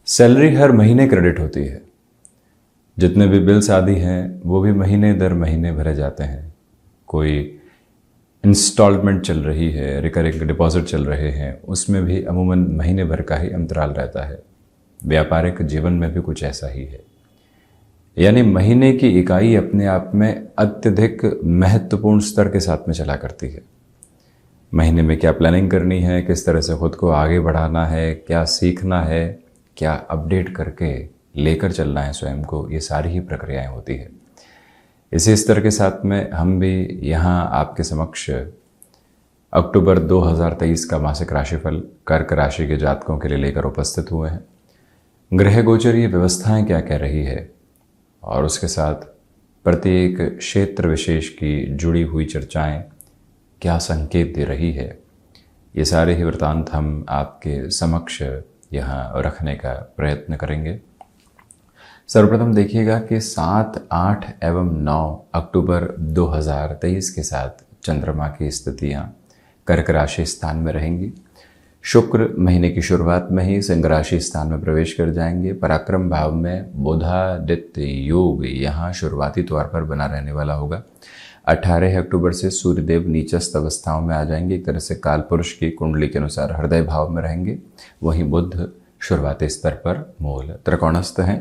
Salary हर महीने credit होती है। जितने भी बिल्स आदि हैं वो भी महीने दर महीने भरे जाते हैं। कोई इंस्टॉलमेंट चल रही है, रिकरिंग डिपॉजिट चल रहे हैं, उसमें भी अमूमन महीने भर का ही अंतराल रहता है। व्यापारिक जीवन में भी कुछ ऐसा ही है। यानी महीने की इकाई अपने आप में अत्यधिक महत्वपूर्ण स्तर के साथ में चला करती है। महीने में क्या प्लानिंग करनी है, किस तरह से खुद को आगे बढ़ाना है, क्या सीखना है, क्या अपडेट करके लेकर चलना है स्वयं को, ये सारी ही प्रक्रियाएं होती है। इसी स्तर के साथ में हम भी यहाँ आपके समक्ष अक्टूबर 2023 का मासिक राशिफल कर्क राशि के जातकों के लिए लेकर उपस्थित हुए हैं। ग्रह गोचरीय व्यवस्थाएं क्या कह रही है और उसके साथ प्रत्येक क्षेत्र विशेष की जुड़ी हुई चर्चाएं क्या संकेत दे रही है, ये सारे ही वृत्तांत हम आपके समक्ष यहाँ रखने का प्रयत्न करेंगे। सर्वप्रथम देखिएगा कि 7, 8 एवं 9 अक्टूबर 2023 के साथ चंद्रमा की स्थितियाँ कर्क राशि स्थान में रहेंगी। शुक्र महीने की शुरुआत में ही सिंह राशि स्थान में प्रवेश कर जाएंगे। पराक्रम भाव में बुधादित्य योग यहाँ शुरुआती तौर पर बना रहने वाला होगा। 18 अक्टूबर से सूर्यदेव नीचस्थ अवस्थाओं में आ जाएंगे। एक तरह से कालपुरुष की कुंडली के अनुसार हृदय भाव में रहेंगे। वहीं बुध शुरुआती स्तर पर मूल त्रिकोणस्थ हैं।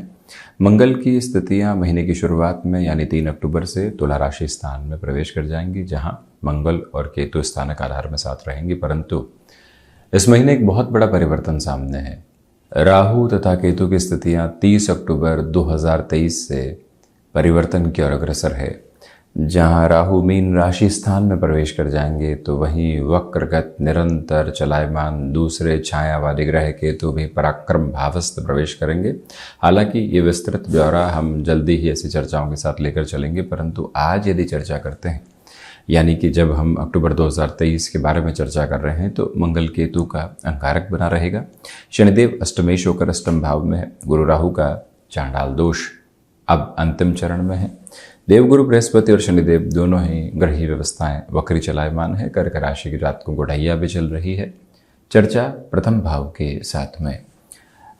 मंगल की स्थितियां महीने की शुरुआत में यानी 3 अक्टूबर से तुला राशि स्थान में प्रवेश कर जाएंगी, जहां मंगल और केतु स्थानक आधार में साथ रहेंगे। परंतु इस महीने एक बहुत बड़ा परिवर्तन सामने है। राहु तथा केतु की स्थितियां 30 अक्टूबर 2023 से परिवर्तन की ओर अग्रसर है। जहां राहु मीन राशि स्थान में प्रवेश कर जाएंगे तो वहीं वक्रगत निरंतर चलायमान दूसरे छायावादी ग्रह केतु भी पराक्रम भावस्थ प्रवेश करेंगे। हालांकि ये विस्तृत ब्यौरा हम जल्दी ही ऐसी चर्चाओं के साथ लेकर चलेंगे, परंतु आज यदि चर्चा करते हैं, यानी कि जब हम अक्टूबर 2023 के बारे में चर्चा कर रहे हैं, तो मंगल केतु का अंगारक बना रहेगा। शनिदेव अष्टमेश होकर अष्टम भाव में है। गुरु राहु का चांडाल दोष अब अंतिम चरण में है। देवगुरु बृहस्पति और शनिदेव दोनों ही ग्रही व्यवस्थाएं वक्री चलायमान है। कर्क राशि की जातकों को ढैया भी चल रही है। चर्चा प्रथम भाव के साथ में।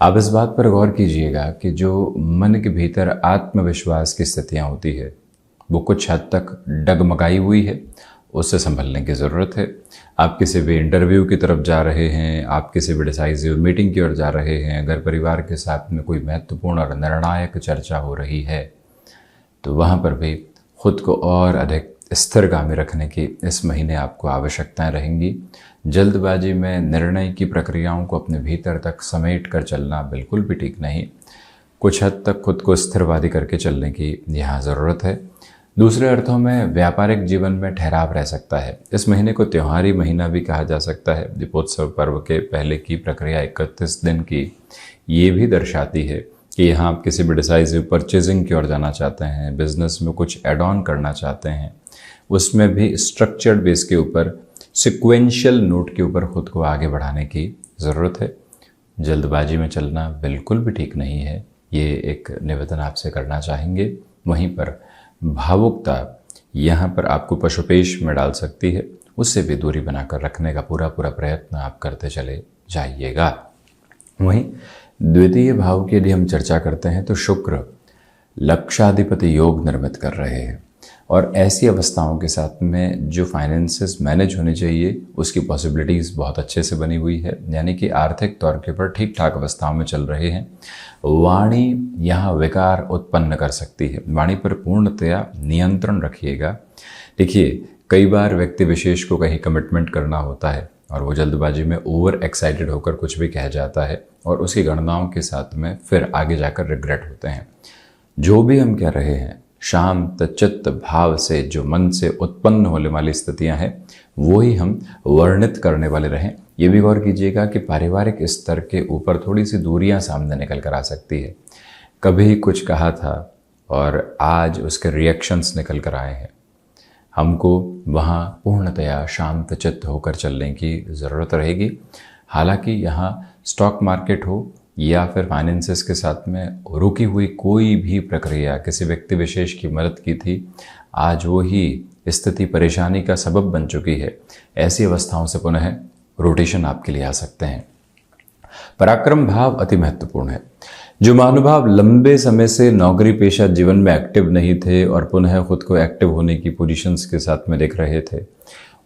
आप इस बात पर गौर कीजिएगा कि जो मन के भीतर आत्मविश्वास की स्थितियां होती है वो कुछ हद तक डगमगाई हुई है, उससे संभलने की ज़रूरत है। आप किसी भी इंटरव्यू की तरफ जा रहे हैं, आप किसी भी डिसाइसिव मीटिंग की ओर जा रहे हैं, अगर परिवार के साथ में कोई महत्वपूर्ण और निर्णायक चर्चा हो रही है तो वहाँ पर भी खुद को और अधिक स्थिरगामी रखने की इस महीने आपको आवश्यकताएं रहेंगी। जल्दबाजी में निर्णय की प्रक्रियाओं को अपने भीतर तक समेट कर चलना बिल्कुल भी ठीक नहीं। कुछ हद तक खुद को स्थिरवादी करके चलने की यहाँ ज़रूरत है। दूसरे अर्थों में व्यापारिक जीवन में ठहराव रह सकता है। इस महीने को त्योहारी महीना भी कहा जा सकता है। दीपोत्सव पर्व के पहले की प्रक्रिया 31 दिन की ये भी दर्शाती है कि यहाँ आप किसी भी डिसाइसिव परचेजिंग की ओर जाना चाहते हैं, बिजनेस में कुछ एड ऑन करना चाहते हैं, उसमें भी स्ट्रक्चर्ड बेस के ऊपर, सिक्वेंशियल नोट के ऊपर खुद को आगे बढ़ाने की ज़रूरत है। जल्दबाजी में चलना बिल्कुल भी ठीक नहीं है, ये एक निवेदन आपसे करना चाहेंगे। वहीं पर भावुकता यहाँ पर आपको पशुपेश में डाल सकती है, उससे भी दूरी बनाकर रखने का पूरा प्रयत्न आप करते चले जाइएगा। वहीं द्वितीय भाव की यदि हम चर्चा करते हैं तो शुक्र लक्षाधिपति योग निर्मित कर रहे हैं और ऐसी अवस्थाओं के साथ में जो फाइनेंसेस मैनेज होने चाहिए उसकी पॉसिबिलिटीज़ बहुत अच्छे से बनी हुई है। यानी कि आर्थिक तौर के ऊपर ठीक ठाक अवस्थाओं में चल रहे हैं। वाणी यहाँ विकार उत्पन्न कर सकती है। वाणी पर पूर्णतया नियंत्रण रखिएगा। देखिए, कई बार व्यक्ति विशेष को कहीं कमिटमेंट करना होता है और वो जल्दबाजी में ओवर एक्साइटेड होकर कुछ भी कह जाता है और उसकी गणनाओं के साथ में फिर आगे जाकर रिग्रेट होते हैं। जो भी हम कह रहे हैं, शांत चित्त भाव से जो मन से उत्पन्न होने वाली स्थितियां हैं वो ही हम वर्णित करने वाले रहें। ये भी गौर कीजिएगा कि पारिवारिक स्तर के ऊपर थोड़ी सी दूरियां सामने निकल कर आ सकती है। कभी कुछ कहा था और आज उसके रिएक्शंस निकल कर आए हैं। हमको वहाँ पूर्णतया शांत चित्त होकर चलने की ज़रूरत रहेगी। हालांकि यहाँ स्टॉक मार्केट हो या फिर फाइनेंसेस के साथ में रुकी हुई कोई भी प्रक्रिया किसी व्यक्ति विशेष की मदद की थी, आज वो ही स्थिति परेशानी का सबब बन चुकी है। ऐसी अवस्थाओं से पुनः रोटेशन आपके लिए आ सकते हैं। पराक्रम भाव अति महत्वपूर्ण है। जो महानुभाव लंबे समय से नौकरी पेशा जीवन में एक्टिव नहीं थे और पुनः खुद को एक्टिव होने की पोजीशंस के साथ में देख रहे थे,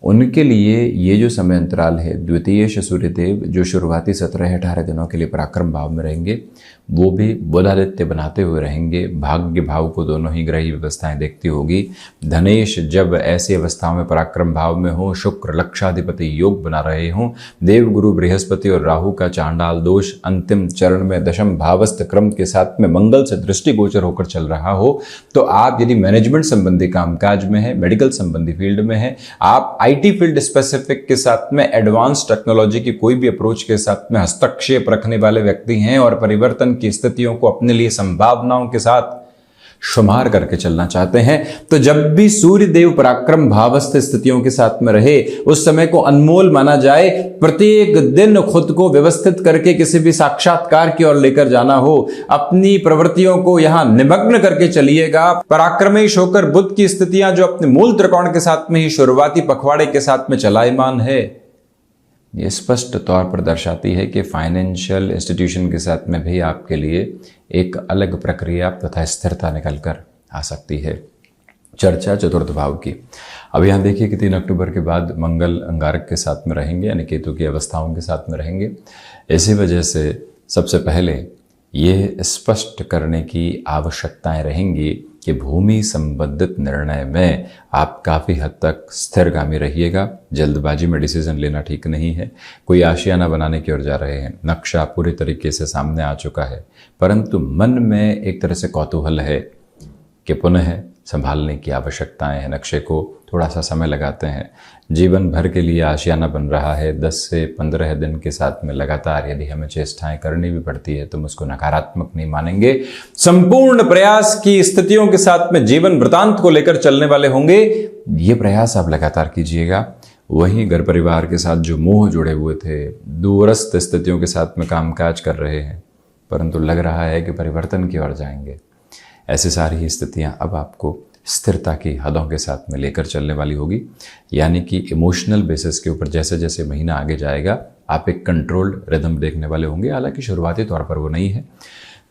उनके लिए ये जो समय अंतराल है, द्वितीय सूर्यदेव जो शुरुआती 17-18 दिनों के लिए पराक्रम भाव में रहेंगे, वो भी बुधादित्य बनाते हुए रहेंगे। भाग्य भाव को दोनों ही ग्रही व्यवस्थाएं देखती होगी। धनेश जब ऐसी अवस्थाओं में पराक्रम भाव में हो, शुक्र लक्षाधिपति योग बना रहे हों, देवगुरु बृहस्पति और राहु का चांडाल दोष अंतिम चरण में दशम भावस्थ क्रम के साथ में मंगल से दृष्टि गोचर होकर चल रहा हो, तो आप यदि मैनेजमेंट संबंधी कामकाज में है, मेडिकल संबंधी फील्ड में है, आप आईटी फील्ड स्पेसिफिक के साथ में एडवांस टेक्नोलॉजी की कोई भी अप्रोच के साथ में हस्तक्षेप रखने वाले व्यक्ति हैं और परिवर्तन की स्थितियों को अपने लिए संभावनाओं के साथ शुमार करके चलना चाहते हैं, तो जब भी सूर्य देव पराक्रम भावस्थ स्थितियों के साथ में रहे, उस समय को अनमोल माना जाए। प्रत्येक दिन खुद को व्यवस्थित करके किसी भी साक्षात्कार की ओर लेकर जाना हो, अपनी प्रवृत्तियों को यहां निमग्न करके चलिएगा। पराक्रमेश होकर बुध की स्थितियां जो अपने मूल त्रिकोण के साथ में ही शुरुआती पखवाड़े के साथ में चलायमान है, ये स्पष्ट तौर पर दर्शाती है कि फाइनेंशियल इंस्टीट्यूशन के साथ में भी आपके लिए एक अलग प्रक्रिया तथा स्थिरता निकल कर आ सकती है। चर्चा चतुर्थ भाव की। अब यहाँ देखिए कि 3 अक्टूबर के बाद मंगल अंगारक के साथ में रहेंगे, यानी केतु की अवस्थाओं के साथ में रहेंगे। इसी वजह से सबसे पहले ये स्पष्ट करने की आवश्यकताएं रहेंगी कि भूमि संबंधित निर्णय में आप काफ़ी हद तक स्थिरगामी रहिएगा। जल्दबाजी में डिसीजन लेना ठीक नहीं है। कोई आशियाना बनाने की ओर जा रहे हैं, नक्शा पूरी तरीके से सामने आ चुका है, परंतु मन में एक तरह से कौतूहल है कि पुनः संभालने की आवश्यकताएं हैं। नक्शे को थोड़ा सा समय लगाते हैं। जीवन भर के लिए आशियाना बन रहा है। 10 से 15 दिन के साथ में लगातार यदि हमें चेष्टाएं करनी भी पड़ती है तो हम उसको नकारात्मक नहीं मानेंगे। संपूर्ण प्रयास की स्थितियों के साथ में जीवन वृतांत को लेकर चलने वाले होंगे। ये प्रयास आप लगातार कीजिएगा। वहीं घर परिवार के साथ जो मोह जुड़े हुए थे, दूरस्थ स्थितियों के साथ में कामकाज कर रहे हैं, परंतु लग रहा है कि परिवर्तन की ओर जाएंगे। ऐसी सारी ही स्थितियां अब आपको स्थिरता की हदों के साथ में लेकर चलने वाली होगी। यानी कि इमोशनल बेसिस के ऊपर जैसे जैसे महीना आगे जाएगा, आप एक कंट्रोल्ड रिदम देखने वाले होंगे। हालांकि शुरुआती तौर पर वो नहीं है।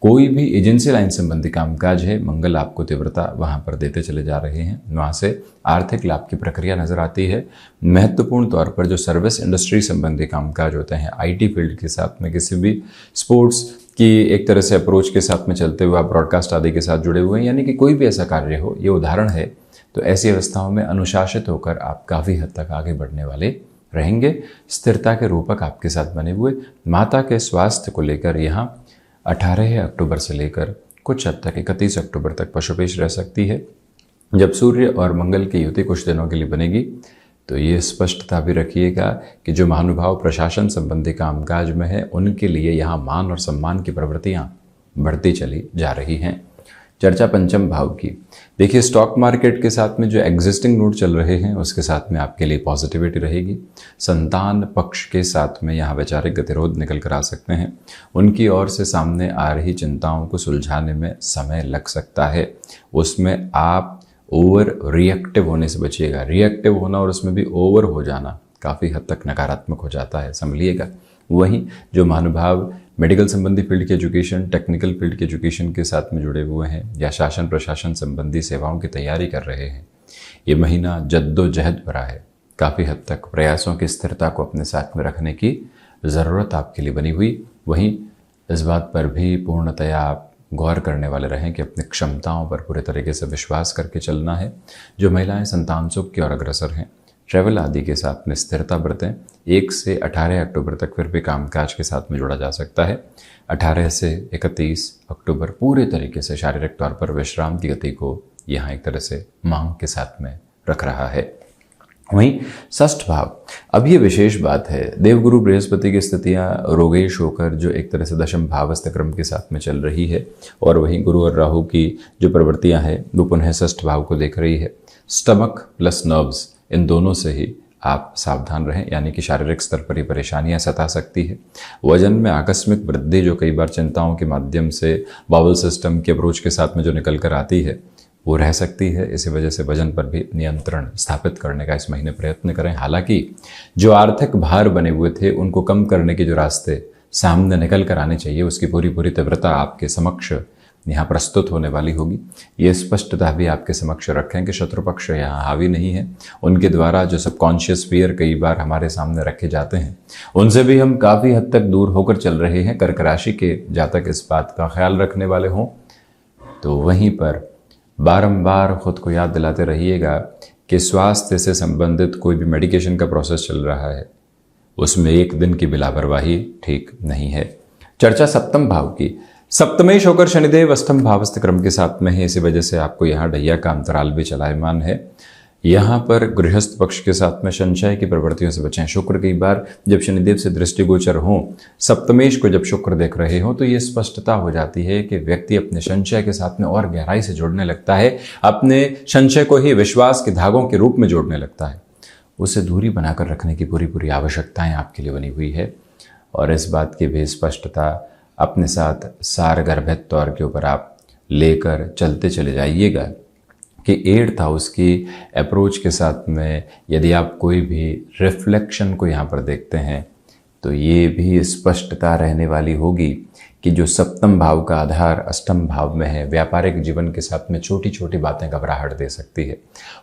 कोई भी एजेंसी लाइन संबंधी कामकाज है, मंगल आपको तीव्रता वहां पर देते चले जा रहे हैं। वहां से आर्थिक लाभ की प्रक्रिया नजर आती है। महत्वपूर्ण तौर पर जो सर्विस इंडस्ट्री संबंधी कामकाज होते हैं, आईटी फील्ड के साथ में, किसी भी स्पोर्ट्स की एक तरह से अप्रोच के साथ में चलते हुए आप ब्रॉडकास्ट आदि के साथ जुड़े हुए हैं, यानी कि कोई भी ऐसा कार्य हो, ये उदाहरण है। तो ऐसी अवस्थाओं में अनुशासित होकर आप काफ़ी हद तक आगे बढ़ने वाले रहेंगे। स्थिरता के रूपक आपके साथ बने हुए। माता के स्वास्थ्य को लेकर यहाँ 18 अक्टूबर से लेकर कुछ हद तक 31 अक्टूबर तक पशुपेश रह सकती है। जब सूर्य और मंगल की युति कुछ दिनों के लिए बनेगी, तो ये स्पष्टता भी रखिएगा कि जो महानुभाव प्रशासन संबंधी कामकाज में है, उनके लिए यहाँ मान और सम्मान की प्रवृत्तियाँ बढ़ती चली जा रही हैं। चर्चा पंचम भाव की। देखिए, स्टॉक मार्केट के साथ में जो एग्जिस्टिंग नोट चल रहे हैं, उसके साथ में आपके लिए पॉजिटिविटी रहेगी। संतान पक्ष के साथ में यहाँ वैचारिक गतिरोध निकल कर आ सकते हैं। उनकी ओर से सामने आ रही चिंताओं को सुलझाने में समय लग सकता है। उसमें आप ओवर रिएक्टिव होने से बचिएगा। रिएक्टिव होना और उसमें भी ओवर हो जाना काफ़ी हद तक नकारात्मक हो जाता है, संभलिएगा। वहीं जो महानुभाव मेडिकल संबंधी फील्ड के एजुकेशन, टेक्निकल फील्ड के एजुकेशन के साथ में जुड़े हुए हैं या शासन प्रशासन संबंधी सेवाओं की तैयारी कर रहे हैं, ये महीना जद्दोजहद भरा है। काफ़ी हद तक प्रयासों की स्थिरता को अपने साथ में रखने की ज़रूरत आपके लिए बनी हुई। वहीं इस बात पर भी पूर्णतया आप गौर करने वाले रहें कि अपनी क्षमताओं पर पूरे तरीके से विश्वास करके चलना है। जो महिलाएं संतान सुख की ओर अग्रसर हैं, ट्रैवल आदि के साथ में स्थिरता बरतें। 1 से 18 अक्टूबर तक फिर भी कामकाज के साथ में जोड़ा जा सकता है। 18 से 31 अक्टूबर पूरे तरीके से शारीरिक तौर पर विश्राम की गति को यहाँ एक तरह से मांग के साथ में रख रहा है। वहीं षष्ठ भाव, अब ये विशेष बात है। देवगुरु बृहस्पति की स्थितियां रोगेश होकर जो एक तरह से दशम भावस्थ क्रम के साथ में चल रही है, और वहीं गुरु और राहु की जो प्रवृत्तियां हैं वो पुनः षष्ठ भाव को देख रही है। स्टमक प्लस नर्व्स, इन दोनों से ही आप सावधान रहें, यानी कि शारीरिक स्तर पर ही परेशानियां सता सकती है। वजन में आकस्मिक वृद्धि जो कई बार चिंताओं के माध्यम से बाउल सिस्टम के अप्रोच के साथ में जो निकल कर आती है, वो रह सकती है। इसी वजह से वजन पर भी नियंत्रण स्थापित करने का इस महीने प्रयत्न करें। हालांकि जो आर्थिक भार बने हुए थे, उनको कम करने के जो रास्ते सामने निकल कर आनी चाहिए, उसकी पूरी पूरी तीव्रता आपके समक्ष यहाँ प्रस्तुत होने वाली होगी। ये स्पष्टता भी आपके समक्ष रखें कि शत्रु पक्ष यहाँ हावी नहीं है। उनके द्वारा जो सबकॉन्शियस फियर कई बार हमारे सामने रखे जाते हैं, उनसे भी हम काफ़ी हद तक दूर होकर चल रहे हैं। कर्क राशि के जातक इस बात का ख्याल रखने वाले हों तो वहीं पर बारंबार खुद को याद दिलाते रहिएगा कि स्वास्थ्य से संबंधित कोई भी मेडिकेशन का प्रोसेस चल रहा है, उसमें एक दिन की भी लापरवाही ठीक नहीं है। चर्चा सप्तम भाव की। सप्तमेश होकर शनिदेव अष्टम भावस्थ क्रम के साथ में है, इसी वजह से आपको यहाँ ढैया का अंतराल भी चलायमान है। यहाँ पर गृहस्थ पक्ष के साथ में संशय की प्रवृत्तियों से बचें। शुक्र कई बार जब शनिदेव से दृष्टिगोचर हों, सप्तमेश को जब शुक्र देख रहे हों, तो ये स्पष्टता हो जाती है कि व्यक्ति अपने संशय के साथ में और गहराई से जोड़ने लगता है, अपने संशय को ही विश्वास के धागों के रूप में जोड़ने लगता है। उसे दूरी बनाकर रखने की पूरी पूरी आवश्यकताएं आपके लिए बनी हुई है। और इस बात की भी स्पष्टता अपने साथ सारगर्भित तौर के ऊपर आप लेकर चलते चले जाइएगा कि 8th हाउस की अप्रोच के साथ में यदि आप कोई भी रिफ्लेक्शन को यहाँ पर देखते हैं तो ये भी स्पष्टता रहने वाली होगी कि जो सप्तम भाव का आधार अष्टम भाव में है, व्यापारिक जीवन के साथ में छोटी छोटी बातें घबराहट दे सकती है,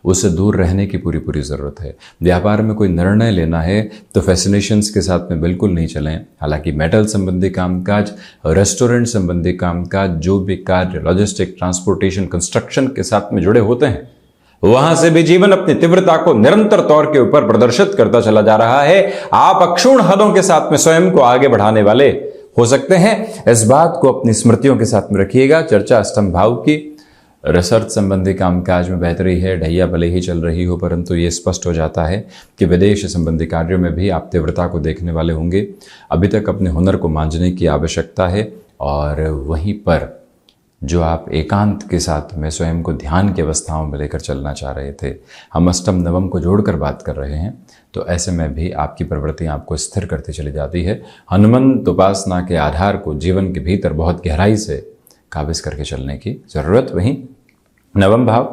उससे दूर रहने की पूरी पूरी ज़रूरत है। व्यापार में कोई निर्णय लेना है तो फैसिनेशंस के साथ में बिल्कुल नहीं चलें। हालांकि मेटल संबंधी कामकाज, रेस्टोरेंट संबंधी कामकाज, जो भी कार्य लॉजिस्टिक, ट्रांसपोर्टेशन, कंस्ट्रक्शन के साथ में जुड़े होते हैं, वहां से भी जीवन अपनी तीव्रता को निरंतर तौर के ऊपर प्रदर्शित करता चला जा रहा है। आप अक्षुण्ण हदों के साथ में स्वयं को आगे बढ़ाने वाले हो सकते हैं। इस बात को अपनी स्मृतियों के साथ में रखिएगा। चर्चा अष्टम भाव की। रिसर्च संबंधी कामकाज में बेहतरी है, ढैया भले ही चल रही हो, परंतु ये स्पष्ट हो जाता है कि विदेश संबंधी कार्यों में भी आप तीव्रता को देखने वाले होंगे। अभी तक अपने हुनर को मांझने की आवश्यकता है। और वहीं पर जो आप एकांत के साथ में स्वयं को ध्यान की अवस्थाओं में लेकर चलना चाह रहे थे, हम अष्टम नवम को जोड़कर बात कर रहे हैं, तो ऐसे में भी आपकी प्रवृत्ति आपको स्थिर करती चली जाती है। हनुमंत उपासना के आधार को जीवन के भीतर बहुत गहराई से काबिज करके चलने की जरूरत। वहीं नवम भाव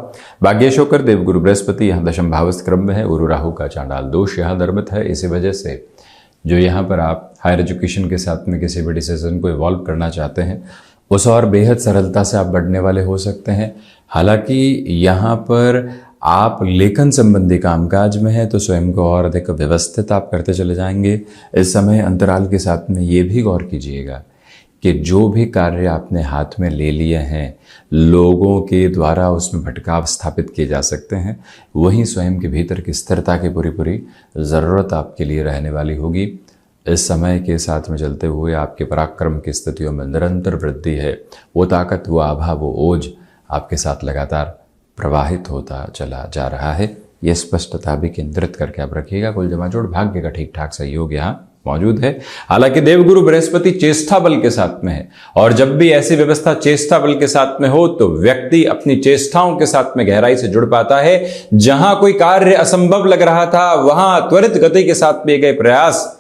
भाग्येश होकर देवगुरु बृहस्पति यहाँ दशम भावस्थ क्रम में है। गुरु राहु का चांडाल दोष यहाँ निर्मित है। इसी वजह से जो यहाँ पर आप हायर एजुकेशन के साथ में किसी भी डिसीजन को इवॉल्व करना चाहते हैं, उस और बेहद सरलता से आप बढ़ने वाले हो सकते हैं। हालांकि यहाँ पर आप लेखन संबंधी कामकाज में हैं तो स्वयं को और अधिक व्यवस्थित आप करते चले जाएंगे। इस समय अंतराल के साथ में ये भी गौर कीजिएगा कि जो भी कार्य आपने हाथ में ले लिए हैं, लोगों के द्वारा उसमें भटकाव स्थापित किए जा सकते हैं। वहीं स्वयं के भीतर की स्थिरता की पूरी पूरी ज़रूरत आपके लिए रहने वाली होगी। इस समय के साथ में चलते हुए आपके पराक्रम की स्थितियों में निरंतर वृद्धि है। वो ताकत, वो आभा, वो ओज आपके साथ लगातार प्रवाहित होता चला जा रहा है। ये स्पष्टता भी केंद्रित करके आप रखिएगा। कुल जमाजोड़ भाग्य का ठीक ठाक सहयोग यहाँ मौजूद है। हालांकि देवगुरु बृहस्पति चेष्टा बल के साथ में है, और जब भी ऐसी व्यवस्था चेष्टा बल के साथ में हो तो व्यक्ति अपनी चेष्टाओं के साथ में गहराई से जुड़ पाता है। जहां कोई कार्य असंभव लग रहा था, वहां त्वरित गति के साथ किए गए प्रयास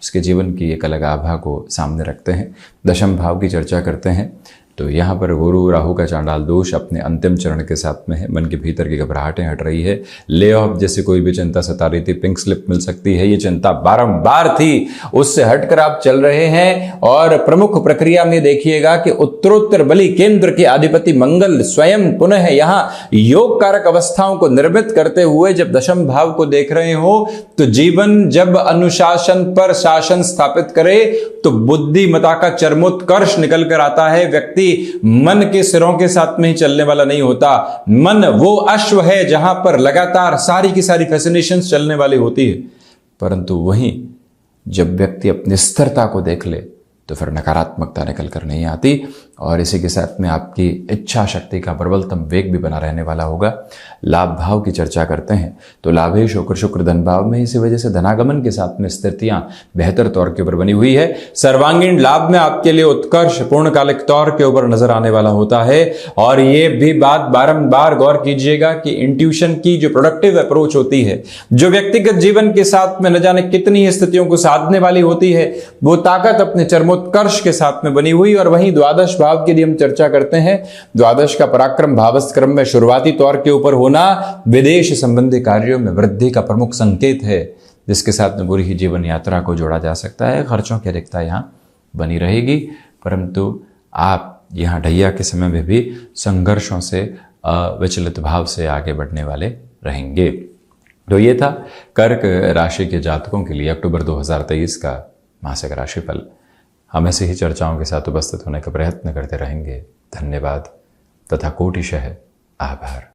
उसके जीवन की एक अलग आभा को सामने रखते हैं। दशम भाव की चर्चा करते हैं तो यहाँ पर गुरु राहु का चांडाल दोष अपने अंतिम चरण के साथ में है। मन के भीतर की घबराहटें हट रही है। ले ऑफ जैसी कोई भी चिंता सता रही थी, पिंक स्लिप मिल सकती है। ये चिंता बारंबार थी, उससे हटकर आप चल रहे हैं। और प्रमुख प्रक्रिया में देखिएगा कि उत्तरोत्तर बलि केंद्र के अधिपति मंगल स्वयं पुनः यहाँ योग कारक अवस्थाओं को निर्मित करते हुए जब दशम भाव को देख रहे हो तो जीवन जब अनुशासन पर शासन स्थापित करे तो बुद्धिमता का चरमोत्कर्ष निकल कर आता है। व्यक्ति मन के सिरों के साथ में ही चलने वाला नहीं होता। मन वो अश्व है जहां पर लगातार सारी की सारी फैसिनेशंस चलने वाली होती है, परंतु वहीं जब व्यक्ति अपनी स्थिरता को देख ले तो फिर नकारात्मकता निकल कर नहीं आती। और इसी के साथ में आपकी इच्छा शक्ति का प्रबलतम वेग भी बना रहने वाला होगा। लाभ भाव की चर्चा करते हैं तो लाभेश होकर शुक्र धन भाव में, इसी वजह से धनागमन के साथ में स्थितियां बेहतर तौर के ऊपर बनी हुई है। सर्वांगीण लाभ में आपके लिए उत्कर्ष पूर्णकालिक तौर के ऊपर नजर आने वाला होता है। और ये भी बात बारंबार गौर कीजिएगा कि इंट्यूशन की जो प्रोडक्टिव अप्रोच होती है, जो व्यक्तिगत जीवन के साथ में न जाने कितनी स्थितियों को साधने वाली होती है, वो ताकत अपने चरमोत्कर्ष के साथ में बनी हुई। और वहीं द्वादश भाव की यदि हम चर्चा करते हैं, द्वादश का पराक्रम भावस्थ क्रम में शुरुआती तौर के ऊपर होना विदेश संबंधी कार्यों में वृद्धि का प्रमुख संकेत है, जिसके साथ में पूरी ही जीवन यात्रा को जोड़ा जा सकता है। खर्चों की अधिकता यहाँ बनी रहेगी, परंतु आप यहाँ ढैया के समय में भी संघर्षों से विचलित भाव से आगे बढ़ने वाले रहेंगे। तो ये था कर्क राशि के जातकों के लिए अक्टूबर 2023 का मासिक राशिफल। हम ऐसे ही चर्चाओं के साथ उपस्थित होने का प्रयत्न करते रहेंगे। धन्यवाद तथा कोटिशः आभार।